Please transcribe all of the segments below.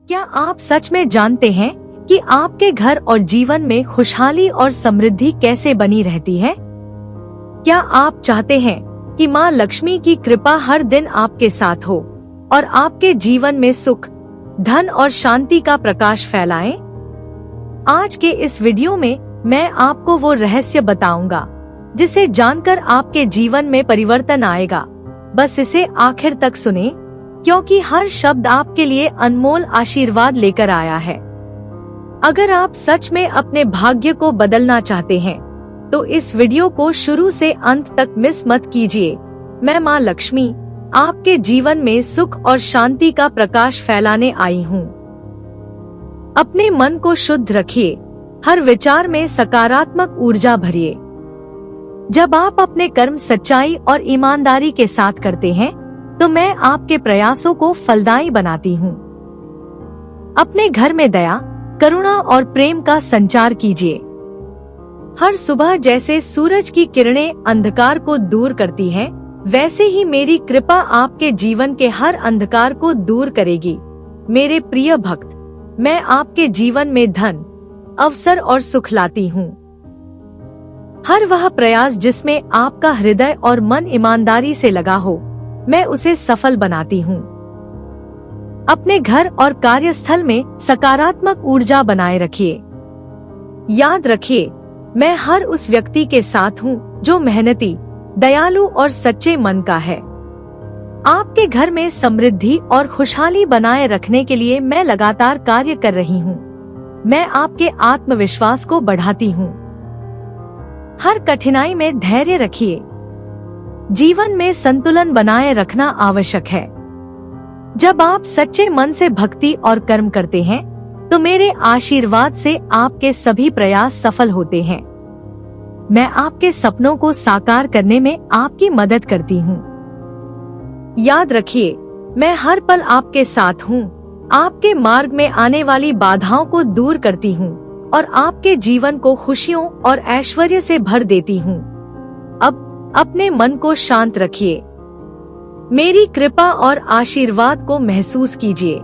क्या आप सच में जानते हैं कि आपके घर और जीवन में खुशहाली और समृद्धि कैसे बनी रहती है? क्या आप चाहते हैं कि माँ लक्ष्मी की कृपा हर दिन आपके साथ हो और आपके जीवन में सुख, धन और शांति का प्रकाश फैलाएं? आज के इस वीडियो में मैं आपको वो रहस्य बताऊंगा जिसे जानकर आपके जीवन में परिवर्तन आएगा। बस इसे आखिर तक सुनें, क्योंकि हर शब्द आपके लिए अनमोल आशीर्वाद लेकर आया है। अगर आप सच में अपने भाग्य को बदलना चाहते हैं, तो इस वीडियो को शुरू से अंत तक मिस मत कीजिए। मैं माँ लक्ष्मी आपके जीवन में सुख और शांति का प्रकाश फैलाने आई हूँ। अपने मन को शुद्ध रखिए, हर विचार में सकारात्मक ऊर्जा भरिए। जब आप अपने कर्म सच्चाई और ईमानदारी के साथ करते हैं, तो मैं आपके प्रयासों को फलदायी बनाती हूँ। अपने घर में दया, करुणा और प्रेम का संचार कीजिए। हर सुबह जैसे सूरज की किरणें अंधकार को दूर करती हैं, वैसे ही मेरी कृपा आपके जीवन के हर अंधकार को दूर करेगी। मेरे प्रिय भक्त, मैं आपके जीवन में धन, अवसर और सुख लाती हूँ। हर वह प्रयास जिसमें आपका हृदय और मन ईमानदारी से लगा हो, मैं उसे सफल बनाती हूँ। अपने घर और कार्यस्थल में सकारात्मक ऊर्जा बनाए रखिए। याद रखिए, मैं हर उस व्यक्ति के साथ हूँ जो मेहनती, दयालु और सच्चे मन का है। आपके घर में समृद्धि और खुशहाली बनाए रखने के लिए मैं लगातार कार्य कर रही हूँ। मैं आपके आत्मविश्वास को बढ़ाती हूँ। हर कठिनाई में धैर्य रखिए। जीवन में संतुलन बनाए रखना आवश्यक है। जब आप सच्चे मन से भक्ति और कर्म करते हैं, तो मेरे आशीर्वाद से आपके सभी प्रयास सफल होते हैं। मैं आपके सपनों को साकार करने में आपकी मदद करती हूँ। याद रखिए, मैं हर पल आपके साथ हूँ। आपके मार्ग में आने वाली बाधाओं को दूर करती हूँ और आपके जीवन को खुशियों और ऐश्वर्य से भर देती हूँ। अब अपने मन को शांत रखिए। मेरी कृपा और आशीर्वाद को महसूस कीजिए।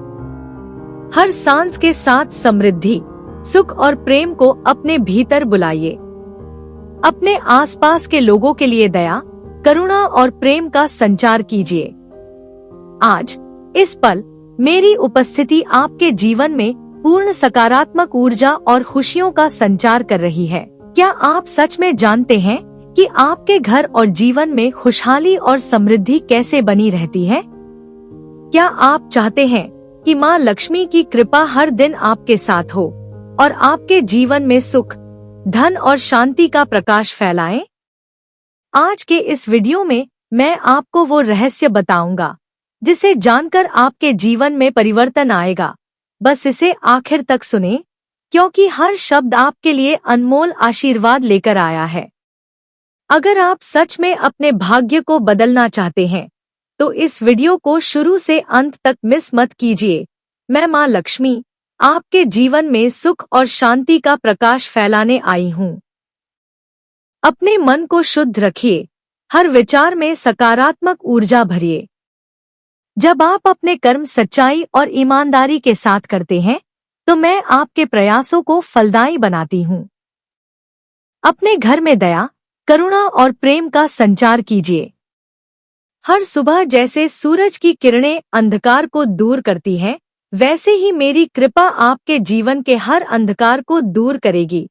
हर सांस के साथ समृद्धि, सुख और प्रेम को अपने भीतर बुलाइए। अपने आसपास के लोगों के लिए दया, करुणा और प्रेम का संचार कीजिए। आज इस पल मेरी उपस्थिति आपके जीवन में पूर्ण सकारात्मक ऊर्जा और खुशियों का संचार कर रही है। क्या आप सच में जानते हैं कि आपके घर और जीवन में खुशहाली और समृद्धि कैसे बनी रहती है? क्या आप चाहते हैं कि माँ लक्ष्मी की कृपा हर दिन आपके साथ हो और आपके जीवन में सुख, धन और शांति का प्रकाश फैलाएं? आज के इस वीडियो में मैं आपको वो रहस्य बताऊंगा जिसे जानकर आपके जीवन में परिवर्तन आएगा। बस इसे आखिर तक सुनें, क्योंकि हर शब्द आपके लिए अनमोल आशीर्वाद लेकर आया है। अगर आप सच में अपने भाग्य को बदलना चाहते हैं, तो इस वीडियो को शुरू से अंत तक मिस मत कीजिए। मैं माँ लक्ष्मी आपके जीवन में सुख और शांति का प्रकाश फैलाने आई हूँ। अपने मन को शुद्ध रखिए, हर विचार में सकारात्मक ऊर्जा भरिए। जब आप अपने कर्म सच्चाई और ईमानदारी के साथ करते हैं, तो मैं आपके प्रयासों को फलदायी बनाती हूँ। अपने घर में दया, करुणा और प्रेम का संचार कीजिए। हर सुबह जैसे सूरज की किरणें अंधकार को दूर करती हैं, वैसे ही मेरी कृपा आपके जीवन के हर अंधकार को दूर करेगी।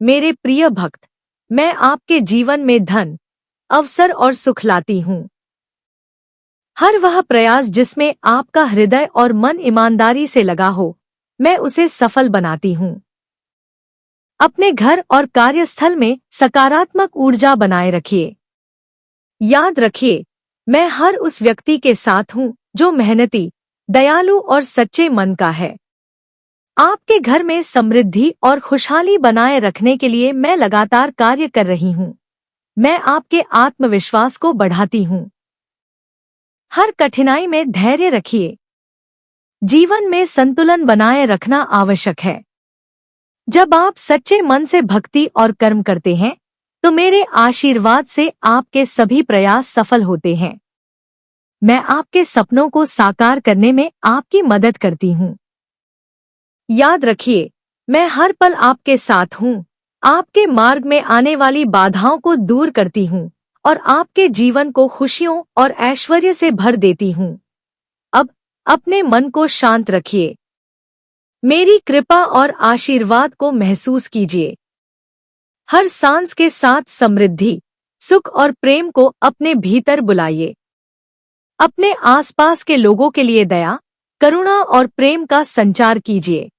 मेरे प्रिय भक्त, मैं आपके जीवन में धन, अवसर और सुख लाती हूँ। हर वह प्रयास जिसमें आपका हृदय और मन ईमानदारी से लगा हो, मैं उसे सफल बनाती हूँ। अपने घर और कार्यस्थल में सकारात्मक ऊर्जा बनाए रखिए। याद रखिए, मैं हर उस व्यक्ति के साथ हूँ जो मेहनती, दयालु और सच्चे मन का है। आपके घर में समृद्धि और खुशहाली बनाए रखने के लिए मैं लगातार कार्य कर रही हूँ। मैं आपके आत्मविश्वास को बढ़ाती हूँ। हर कठिनाई में धैर्य रखिए। जीवन में संतुलन बनाए रखना आवश्यक है। जब आप सच्चे मन से भक्ति और कर्म करते हैं, तो मेरे आशीर्वाद से आपके सभी प्रयास सफल होते हैं। मैं आपके सपनों को साकार करने में आपकी मदद करती हूँ। याद रखिए, मैं हर पल आपके साथ हूँ। आपके मार्ग में आने वाली बाधाओं को दूर करती हूँ और आपके जीवन को खुशियों और ऐश्वर्य से भर देती हूँ। अब अपने मन को शांत रखिए। मेरी कृपा और आशीर्वाद को महसूस कीजिए। हर सांस के साथ समृद्धि, सुख और प्रेम को अपने भीतर बुलाइए। अपने आसपास के लोगों के लिए दया, करुणा और प्रेम का संचार कीजिए।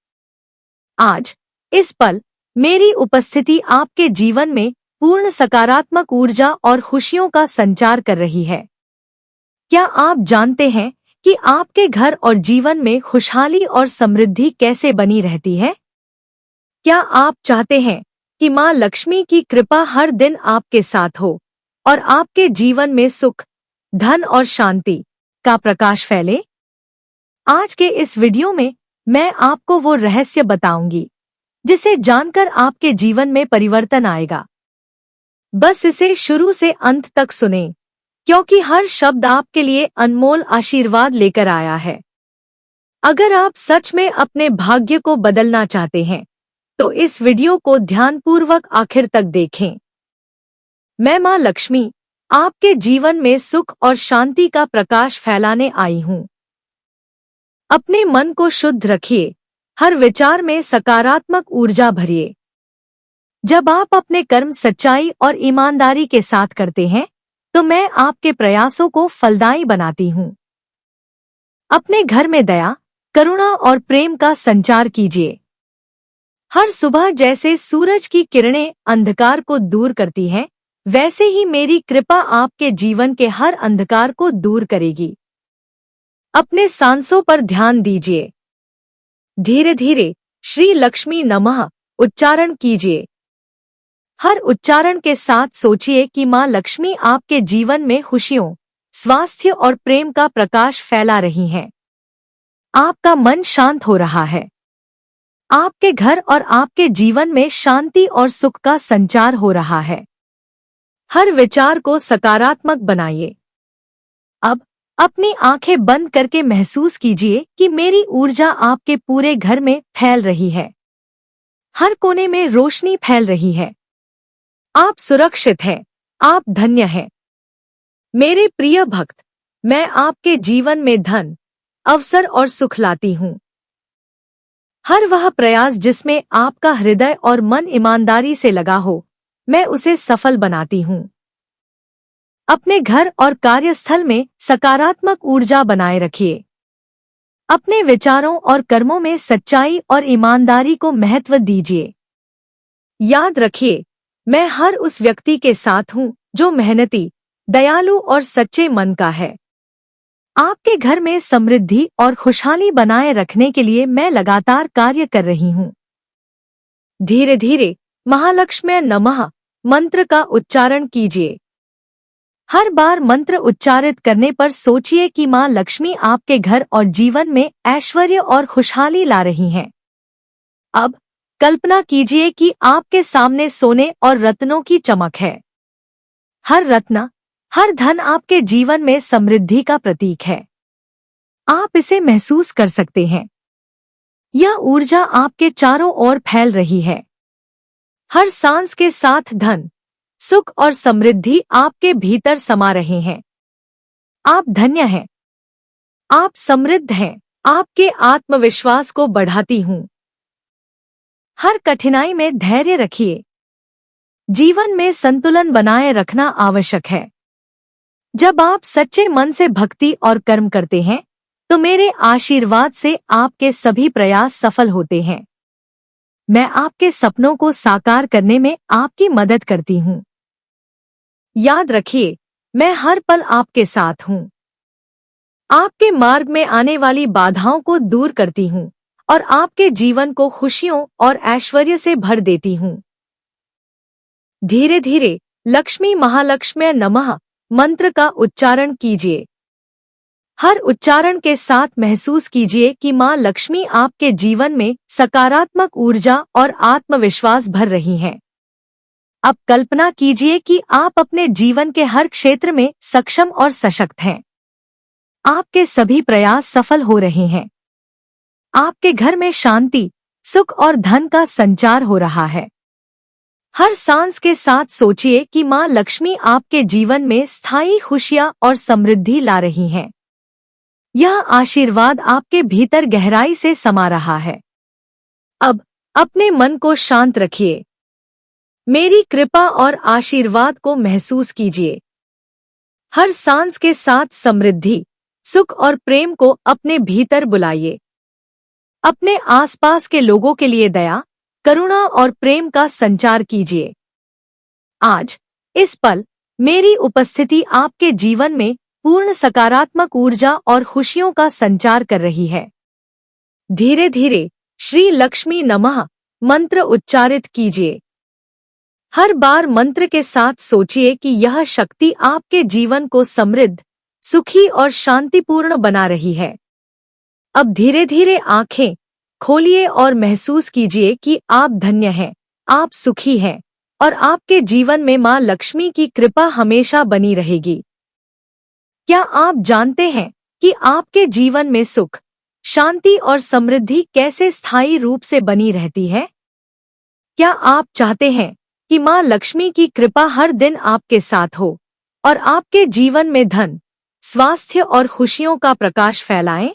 आज इस पल मेरी उपस्थिति आपके जीवन में पूर्ण सकारात्मक ऊर्जा और खुशियों का संचार कर रही है। क्या आप जानते हैं कि आपके घर और जीवन में खुशहाली और समृद्धि कैसे बनी रहती है? क्या आप चाहते हैं कि माँ लक्ष्मी की कृपा हर दिन आपके साथ हो और आपके जीवन में सुख, धन और शांति का प्रकाश फैले? आज के इस वीडियो में मैं आपको वो रहस्य बताऊंगी जिसे जानकर आपके जीवन में परिवर्तन आएगा। बस इसे शुरू से अंत तक सुनें, क्योंकि हर शब्द आपके लिए अनमोल आशीर्वाद लेकर आया है। अगर आप सच में अपने भाग्य को बदलना चाहते हैं, तो इस वीडियो को ध्यानपूर्वक आखिर तक देखें। मैं माँ लक्ष्मी आपके जीवन में सुख और शांति का प्रकाश फैलाने आई हूँ। अपने मन को शुद्ध रखिए, हर विचार में सकारात्मक ऊर्जा भरिए। जब आप अपने कर्म सच्चाई और ईमानदारी के साथ करते हैं, तो मैं आपके प्रयासों को फलदायी बनाती हूँ। अपने घर में दया, करुणा और प्रेम का संचार कीजिए। हर सुबह जैसे सूरज की किरणें अंधकार को दूर करती हैं, वैसे ही मेरी कृपा आपके जीवन के हर अंधकार को दूर करेगी। अपने सांसों पर ध्यान दीजिए। धीरे धीरे श्री लक्ष्मी नमः उच्चारण कीजिए। हर उच्चारण के साथ सोचिए कि माँ लक्ष्मी आपके जीवन में खुशियों, स्वास्थ्य और प्रेम का प्रकाश फैला रही हैं। आपका मन शांत हो रहा है। आपके घर और आपके जीवन में शांति और सुख का संचार हो रहा है। हर विचार को सकारात्मक बनाइए। अब अपनी आंखें बंद करके महसूस कीजिए कि मेरी ऊर्जा आपके पूरे घर में फैल रही है। हर कोने में रोशनी फैल रही है। आप सुरक्षित हैं, आप धन्य हैं। मेरे प्रिय भक्त, मैं आपके जीवन में धन, अवसर और सुख लाती हूँ। हर वह प्रयास जिसमें आपका हृदय और मन ईमानदारी से लगा हो, मैं उसे सफल बनाती हूँ। अपने घर और कार्यस्थल में सकारात्मक ऊर्जा बनाए रखिए। अपने विचारों और कर्मों में सच्चाई और ईमानदारी को महत्व दीजिए। याद रखिए, मैं हर उस व्यक्ति के साथ हूँ जो मेहनती, दयालु और सच्चे मन का है। आपके घर में समृद्धि और खुशहाली बनाए रखने के लिए मैं लगातार कार्य कर रही हूँ। धीरे धीरे महालक्ष्मी नमः मंत्र का उच्चारण कीजिए। हर बार मंत्र उच्चारित करने पर सोचिए कि माँ लक्ष्मी आपके घर और जीवन में ऐश्वर्य और खुशहाली ला रही हैं। अब कल्पना कीजिए कि आपके सामने सोने और रत्नों की चमक है। हर रत्न, हर धन आपके जीवन में समृद्धि का प्रतीक है। आप इसे महसूस कर सकते हैं। यह ऊर्जा आपके चारों ओर फैल रही है। हर सांस के साथ धन, सुख और समृद्धि आपके भीतर समा रहे हैं। आप धन्य हैं। आप समृद्ध हैं। आपके आत्मविश्वास को बढ़ाती हूँ। हर कठिनाई में धैर्य रखिए। जीवन में संतुलन बनाए रखना आवश्यक है। जब आप सच्चे मन से भक्ति और कर्म करते हैं, तो मेरे आशीर्वाद से आपके सभी प्रयास सफल होते हैं। मैं आपके सपनों को साकार करने में आपकी मदद करती हूँ। याद रखिए, मैं हर पल आपके साथ हूँ। आपके मार्ग में आने वाली बाधाओं को दूर करती हूँ और आपके जीवन को खुशियों और ऐश्वर्य से भर देती हूँ। धीरे धीरे लक्ष्मी महालक्ष्मी नमः मंत्र का उच्चारण कीजिए। हर उच्चारण के साथ महसूस कीजिए कि माँ लक्ष्मी आपके जीवन में सकारात्मक ऊर्जा और आत्मविश्वास भर रही हैं। अब कल्पना कीजिए कि आप अपने जीवन के हर क्षेत्र में सक्षम और सशक्त हैं। आपके सभी प्रयास सफल हो रहे हैं। आपके घर में शांति, सुख और धन का संचार हो रहा है। हर सांस के साथ सोचिए कि माँ लक्ष्मी आपके जीवन में स्थायी खुशियाँ और समृद्धि ला रही हैं। यह आशीर्वाद आपके भीतर गहराई से समा रहा है। अब अपने मन को शांत रखिए। मेरी कृपा और आशीर्वाद को महसूस कीजिए। हर सांस के साथ समृद्धि, सुख और प्रेम को अपने भीतर बुलाइए। अपने आसपास के लोगों के लिए दया, करुणा और प्रेम का संचार कीजिए। आज इस पल मेरी उपस्थिति आपके जीवन में पूर्ण सकारात्मक ऊर्जा और खुशियों का संचार कर रही है। धीरे धीरे श्री लक्ष्मी नमः मंत्र उच्चारित कीजिए। हर बार मंत्र के साथ सोचिए कि यह शक्ति आपके जीवन को समृद्ध, सुखी और शांतिपूर्ण बना रही है। अब धीरे धीरे आंखें खोलिए और महसूस कीजिए कि आप धन्य हैं, आप सुखी हैं और आपके जीवन में माँ लक्ष्मी की कृपा हमेशा बनी रहेगी। क्या आप जानते हैं कि आपके जीवन में सुख, शांति और समृद्धि कैसे स्थायी रूप से बनी रहती है? क्या आप चाहते हैं कि माँ लक्ष्मी की कृपा हर दिन आपके साथ हो और आपके जीवन में धन, स्वास्थ्य और खुशियों का प्रकाश फैलाएं?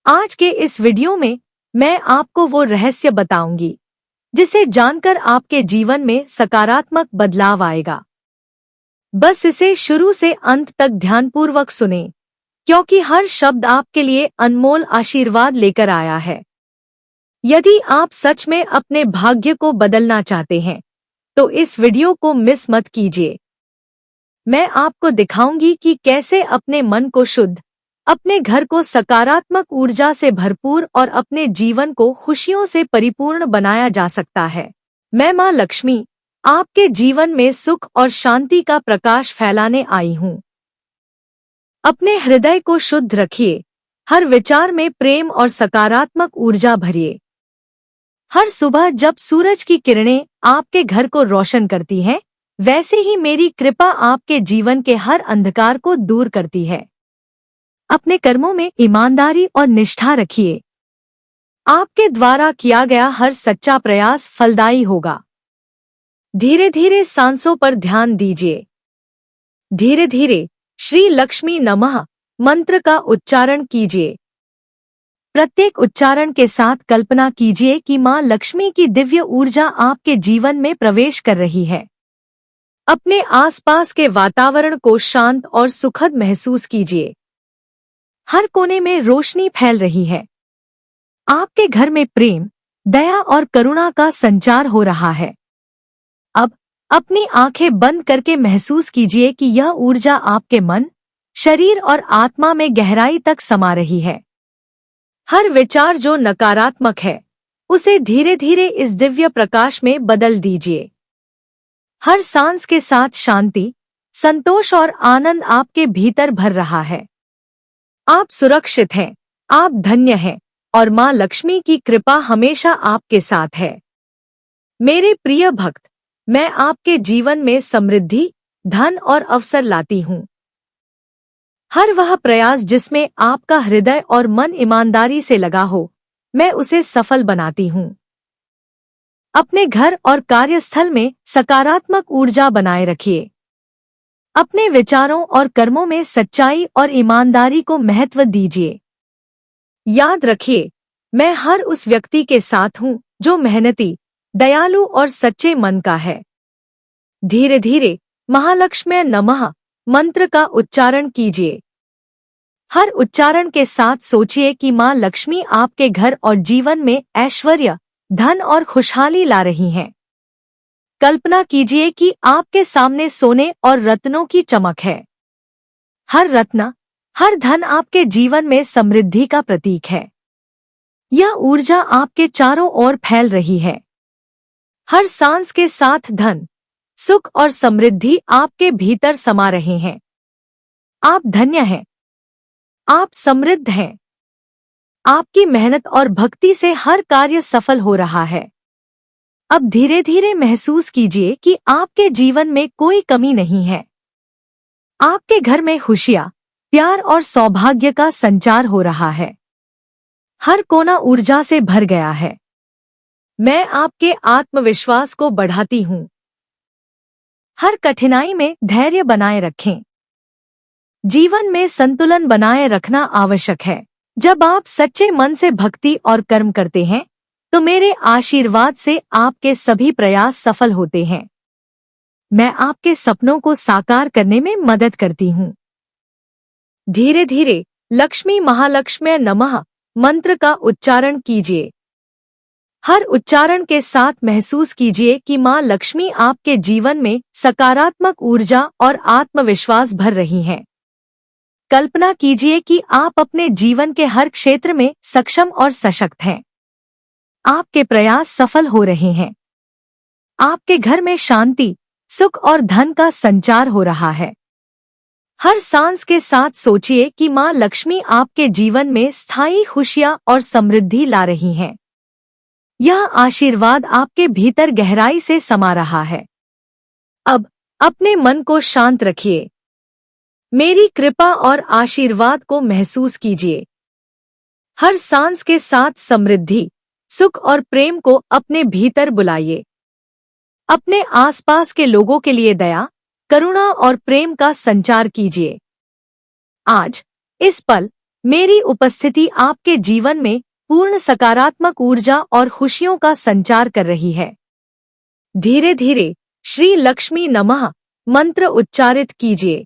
आज के इस वीडियो में मैं आपको वो रहस्य बताऊंगी जिसे जानकर आपके जीवन में सकारात्मक बदलाव आएगा। बस इसे शुरू से अंत तक ध्यानपूर्वक सुनें, क्योंकि हर शब्द आपके लिए अनमोल आशीर्वाद लेकर आया है। यदि आप सच में अपने भाग्य को बदलना चाहते हैं, तो इस वीडियो को मिस मत कीजिए। मैं आपको दिखाऊंगी कि कैसे अपने मन को शुद्ध, अपने घर को सकारात्मक ऊर्जा से भरपूर और अपने जीवन को खुशियों से परिपूर्ण बनाया जा सकता है। मैं माँ लक्ष्मी आपके जीवन में सुख और शांति का प्रकाश फैलाने आई हूँ। अपने हृदय को शुद्ध रखिए, हर विचार में प्रेम और सकारात्मक ऊर्जा भरिए। हर सुबह जब सूरज की किरणें आपके घर को रोशन करती हैं, वैसे ही मेरी कृपा आपके जीवन के हर अंधकार को दूर करती है। अपने कर्मों में ईमानदारी और निष्ठा रखिए। आपके द्वारा किया गया हर सच्चा प्रयास फलदायी होगा। धीरे धीरे सांसों पर ध्यान दीजिए। धीरे धीरे श्री लक्ष्मी नमः मंत्र का उच्चारण कीजिए। प्रत्येक उच्चारण के साथ कल्पना कीजिए कि माँ लक्ष्मी की दिव्य ऊर्जा आपके जीवन में प्रवेश कर रही है। अपने आसपास के वातावरण को शांत और सुखद महसूस कीजिए। हर कोने में रोशनी फैल रही है। आपके घर में प्रेम, दया और करुणा का संचार हो रहा है। अब अपनी आंखें बंद करके महसूस कीजिए कि यह ऊर्जा आपके मन, शरीर और आत्मा में गहराई तक समा रही है। हर विचार जो नकारात्मक है, उसे धीरे धीरे इस दिव्य प्रकाश में बदल दीजिए। हर सांस के साथ शांति, संतोष और आनंद आपके भीतर भर रहा है। आप सुरक्षित हैं, आप धन्य हैं और माँ लक्ष्मी की कृपा हमेशा आपके साथ है। मेरे प्रिय भक्त, मैं आपके जीवन में समृद्धि, धन और अवसर लाती हूँ। हर वह प्रयास जिसमें आपका हृदय और मन ईमानदारी से लगा हो, मैं उसे सफल बनाती हूँ। अपने घर और कार्यस्थल में सकारात्मक ऊर्जा बनाए रखिए। अपने विचारों और कर्मों में सच्चाई और ईमानदारी को महत्व दीजिए। याद रखिए, मैं हर उस व्यक्ति के साथ हूँ जो मेहनती, दयालु और सच्चे मन का है। धीरे धीरे महालक्ष्मी नमः मंत्र का उच्चारण कीजिए। हर उच्चारण के साथ सोचिए कि माँ लक्ष्मी आपके घर और जीवन में ऐश्वर्य, धन और खुशहाली ला रही हैं। कल्पना कीजिए कि आपके सामने सोने और रत्नों की चमक है। हर रत्न, हर धन आपके जीवन में समृद्धि का प्रतीक है। यह ऊर्जा आपके चारों ओर फैल रही है। हर सांस के साथ धन, सुख और समृद्धि आपके भीतर समा रहे हैं। आप धन्य हैं। आप समृद्ध हैं। आपकी मेहनत और भक्ति से हर कार्य सफल हो रहा है। अब धीरे धीरे महसूस कीजिए कि आपके जीवन में कोई कमी नहीं है। आपके घर में खुशियाँ, प्यार और सौभाग्य का संचार हो रहा है। हर कोना ऊर्जा से भर गया है। मैं आपके आत्मविश्वास को बढ़ाती हूँ। हर कठिनाई में धैर्य बनाए रखें। जीवन में संतुलन बनाए रखना आवश्यक है। जब आप सच्चे मन से भक्ति और कर्म करते हैं तो मेरे आशीर्वाद से आपके सभी प्रयास सफल होते हैं। मैं आपके सपनों को साकार करने में मदद करती हूँ। धीरे धीरे लक्ष्मी महालक्ष्म्यै नमः मंत्र का उच्चारण कीजिए। हर उच्चारण के साथ महसूस कीजिए कि माँ लक्ष्मी आपके जीवन में सकारात्मक ऊर्जा और आत्मविश्वास भर रही हैं। कल्पना कीजिए कि आप अपने जीवन के हर क्षेत्र में सक्षम और सशक्त हैं। आपके प्रयास सफल हो रहे हैं। आपके घर में शांति, सुख और धन का संचार हो रहा है। हर सांस के साथ सोचिए कि माँ लक्ष्मी आपके जीवन में स्थायी खुशियाँ और समृद्धि ला रही हैं। यह आशीर्वाद आपके भीतर गहराई से समा रहा है। अब अपने मन को शांत रखिए। मेरी कृपा और आशीर्वाद को महसूस कीजिए। हर सांस के साथ समृद्धि, सुख और प्रेम को अपने भीतर बुलाइए। अपने आसपास के लोगों के लिए दया, करुणा और प्रेम का संचार कीजिए। आज इस पल मेरी उपस्थिति आपके जीवन में पूर्ण सकारात्मक ऊर्जा और खुशियों का संचार कर रही है। धीरे धीरे श्री लक्ष्मी नमः मंत्र उच्चारित कीजिए।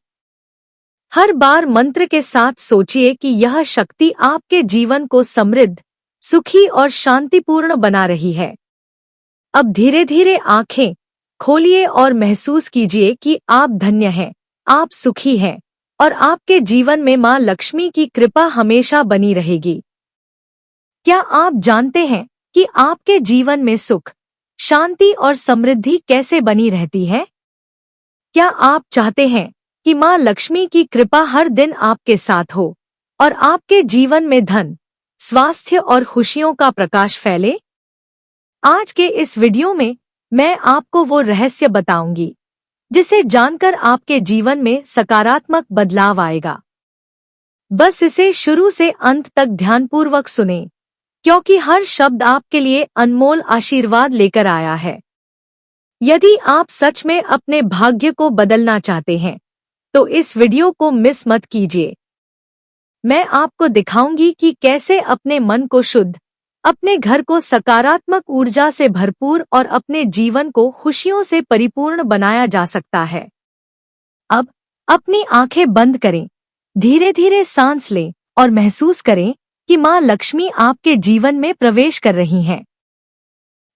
हर बार मंत्र के साथ सोचिए कि यह शक्ति आपके जीवन को समृद्ध, सुखी और शांतिपूर्ण बना रही है। अब धीरे धीरे आंखें खोलिए और महसूस कीजिए कि आप धन्य हैं, आप सुखी हैं और आपके जीवन में माँ लक्ष्मी की कृपा हमेशा बनी रहेगी। क्या आप जानते हैं कि आपके जीवन में सुख, शांति और समृद्धि कैसे बनी रहती है? क्या आप चाहते हैं कि माँ लक्ष्मी की कृपा हर दिन आपके साथ हो और आपके जीवन में धन, स्वास्थ्य और खुशियों का प्रकाश फैले? आज के इस वीडियो में मैं आपको वो रहस्य बताऊंगी जिसे जानकर आपके जीवन में सकारात्मक बदलाव आएगा। बस इसे शुरू से अंत तक ध्यानपूर्वक सुनें, क्योंकि हर शब्द आपके लिए अनमोल आशीर्वाद लेकर आया है। यदि आप सच में अपने भाग्य को बदलना चाहते हैं तो इस वीडियो को मिस मत कीजिए। मैं आपको दिखाऊंगी कि कैसे अपने मन को शुद्ध, अपने घर को सकारात्मक ऊर्जा से भरपूर और अपने जीवन को खुशियों से परिपूर्ण बनाया जा सकता है। अब अपनी आंखें बंद करें, धीरे धीरे सांस लें और महसूस करें कि माँ लक्ष्मी आपके जीवन में प्रवेश कर रही हैं।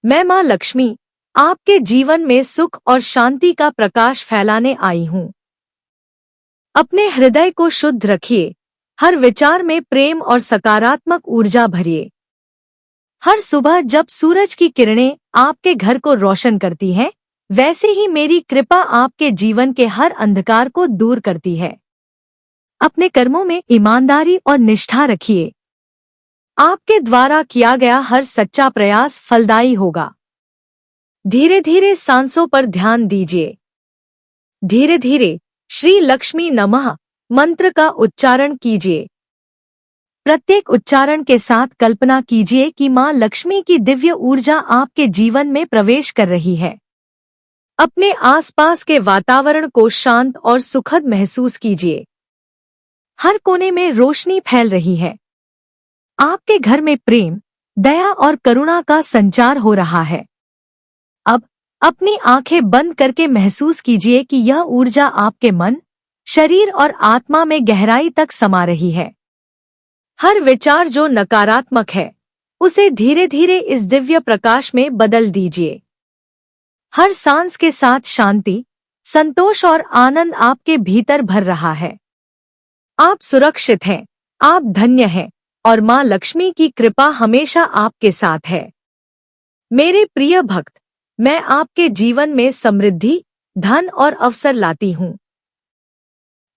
मैं माँ लक्ष्मी आपके जीवन में सुख और शांति का प्रकाश फैलाने आई हूँ। अपने हृदय को शुद्ध रखिए, हर विचार में प्रेम और सकारात्मक ऊर्जा भरिए। हर सुबह जब सूरज की किरणें आपके घर को रोशन करती हैं, वैसे ही मेरी कृपा आपके जीवन के हर अंधकार को दूर करती है। अपने कर्मों में ईमानदारी और निष्ठा रखिए। आपके द्वारा किया गया हर सच्चा प्रयास फलदायी होगा। धीरे धीरे सांसों पर ध्यान दीजिए। धीरे धीरे श्री लक्ष्मी नमः मंत्र का उच्चारण कीजिए। प्रत्येक उच्चारण के साथ कल्पना कीजिए कि माँ लक्ष्मी की दिव्य ऊर्जा आपके जीवन में प्रवेश कर रही है। अपने आसपास के वातावरण को शांत और सुखद महसूस कीजिए। हर कोने में रोशनी फैल रही है। आपके घर में प्रेम, दया और करुणा का संचार हो रहा है। अब अपनी आंखें बंद करके महसूस कीजिए कि यह ऊर्जा आपके मन, शरीर और आत्मा में गहराई तक समा रही है। हर विचार जो नकारात्मक है, उसे धीरे धीरे इस दिव्य प्रकाश में बदल दीजिए। हर सांस के साथ शांति, संतोष और आनंद आपके भीतर भर रहा है। आप सुरक्षित हैं, आप धन्य हैं और माँ लक्ष्मी की कृपा हमेशा आपके साथ है। मेरे प्रिय भक्त, मैं आपके जीवन में समृद्धि, धन और अवसर लाती हूँ।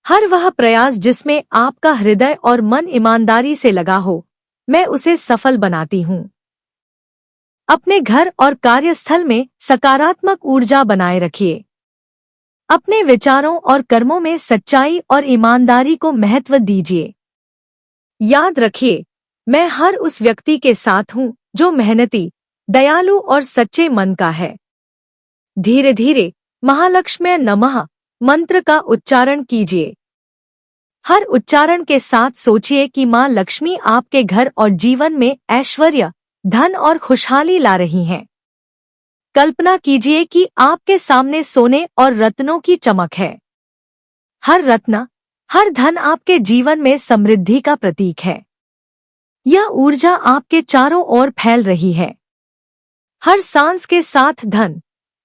हर वह प्रयास जिसमें आपका हृदय और मन ईमानदारी से लगा हो, मैं उसे सफल बनाती हूँ। अपने घर और कार्यस्थल में सकारात्मक ऊर्जा बनाए रखिए। अपने विचारों और कर्मों में सच्चाई और ईमानदारी को महत्व दीजिए। याद रखिए, मैं हर उस व्यक्ति के साथ हूँ जो मेहनती, दयालु और सच्चे मन का है। धीरे धीरे महालक्ष्मी नमः मंत्र का उच्चारण कीजिए। हर उच्चारण के साथ सोचिए कि माँ लक्ष्मी आपके घर और जीवन में ऐश्वर्य, धन और खुशहाली ला रही हैं। कल्पना कीजिए कि आपके सामने सोने और रत्नों की चमक है। हर रत्न, हर धन आपके जीवन में समृद्धि का प्रतीक है। यह ऊर्जा आपके चारों ओर फैल रही है। हर सांस के साथ धन,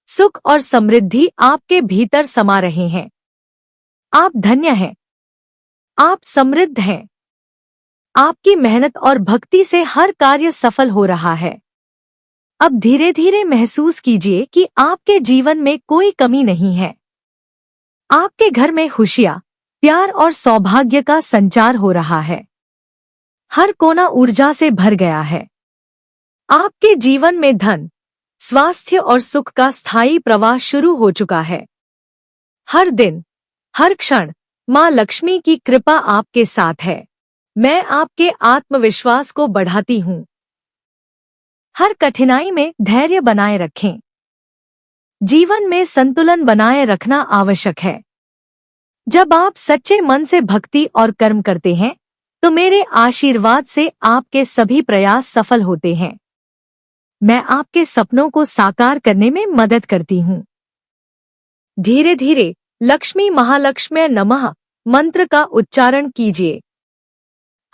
सुख और समृद्धि आपके भीतर समा रहे हैं। आप धन्य हैं। आप समृद्ध हैं। आपकी मेहनत और भक्ति से हर कार्य सफल हो रहा है। अब धीरे धीरे महसूस कीजिए कि आपके जीवन में कोई कमी नहीं है। आपके घर में खुशियां, प्यार और सौभाग्य का संचार हो रहा है। हर कोना ऊर्जा से भर गया है। आपके जीवन में धन, स्वास्थ्य और सुख का स्थायी प्रवाह शुरू हो चुका है। हर दिन, हर क्षण माँ लक्ष्मी की कृपा आपके साथ है। मैं आपके आत्मविश्वास को बढ़ाती हूँ। हर कठिनाई में धैर्य बनाए रखें। जीवन में संतुलन बनाए रखना आवश्यक है। जब आप सच्चे मन से भक्ति और कर्म करते हैं, तो मेरे आशीर्वाद से आपके सभी प्रयास सफल होते हैं। मैं आपके सपनों को साकार करने में मदद करती हूँ। धीरे धीरे लक्ष्मी महालक्ष्मी नमः मंत्र का उच्चारण कीजिए।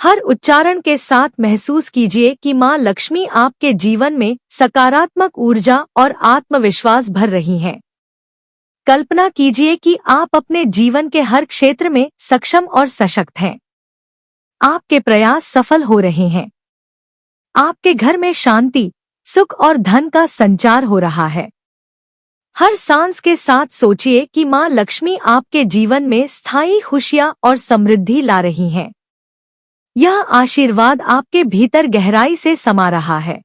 हर उच्चारण के साथ महसूस कीजिए कि माँ लक्ष्मी आपके जीवन में सकारात्मक ऊर्जा और आत्मविश्वास भर रही हैं। कल्पना कीजिए कि आप अपने जीवन के हर क्षेत्र में सक्षम और सशक्त हैं। आपके प्रयास सफल हो रहे हैं। आपके घर में शांति, सुख और धन का संचार हो रहा है। हर सांस के साथ सोचिए कि माँ लक्ष्मी आपके जीवन में स्थायी खुशियां और समृद्धि ला रही हैं। यह आशीर्वाद आपके भीतर गहराई से समा रहा है।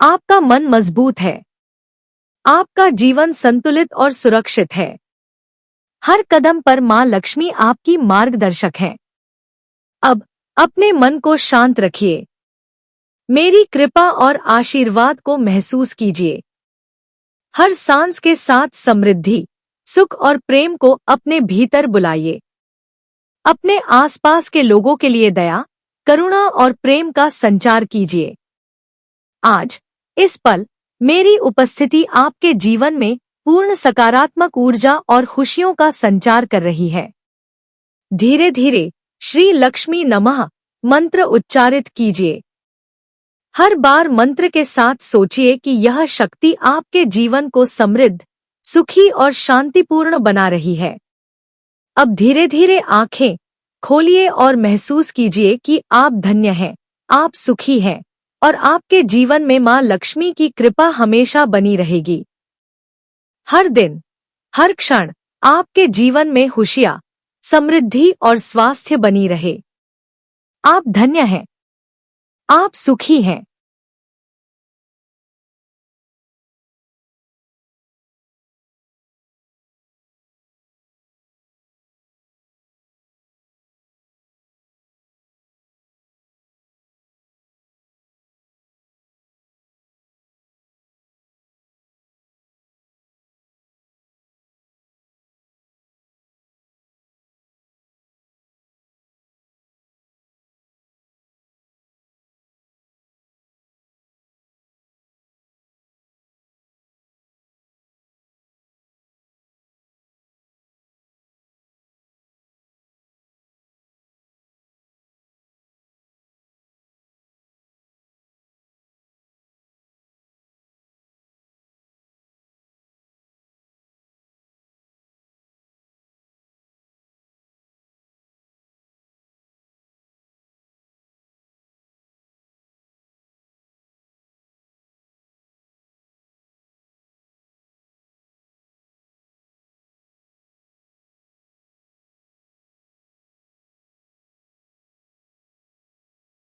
आपका मन मजबूत है। आपका जीवन संतुलित और सुरक्षित है। हर कदम पर माँ लक्ष्मी आपकी मार्गदर्शक है। अब अपने मन को शांत रखिए। मेरी कृपा और आशीर्वाद को महसूस कीजिए। हर सांस के साथ समृद्धि, सुख और प्रेम को अपने भीतर बुलाइए। अपने आसपास के लोगों के लिए दया, करुणा और प्रेम का संचार कीजिए। आज, इस पल, मेरी उपस्थिति आपके जीवन में पूर्ण सकारात्मक ऊर्जा और खुशियों का संचार कर रही है। धीरे धीरे श्री लक्ष्मी नमः मंत्र उच्चारित कीजिए। हर बार मंत्र के साथ सोचिए कि यह शक्ति आपके जीवन को समृद्ध, सुखी और शांतिपूर्ण बना रही है। अब धीरे धीरे आंखें खोलिए और महसूस कीजिए कि आप धन्य हैं, आप सुखी हैं और आपके जीवन में माँ लक्ष्मी की कृपा हमेशा बनी रहेगी। हर दिन, हर क्षण आपके जीवन में खुशियां, समृद्धि और स्वास्थ्य बनी रहे। आप धन्य हैं। आप सुखी हैं।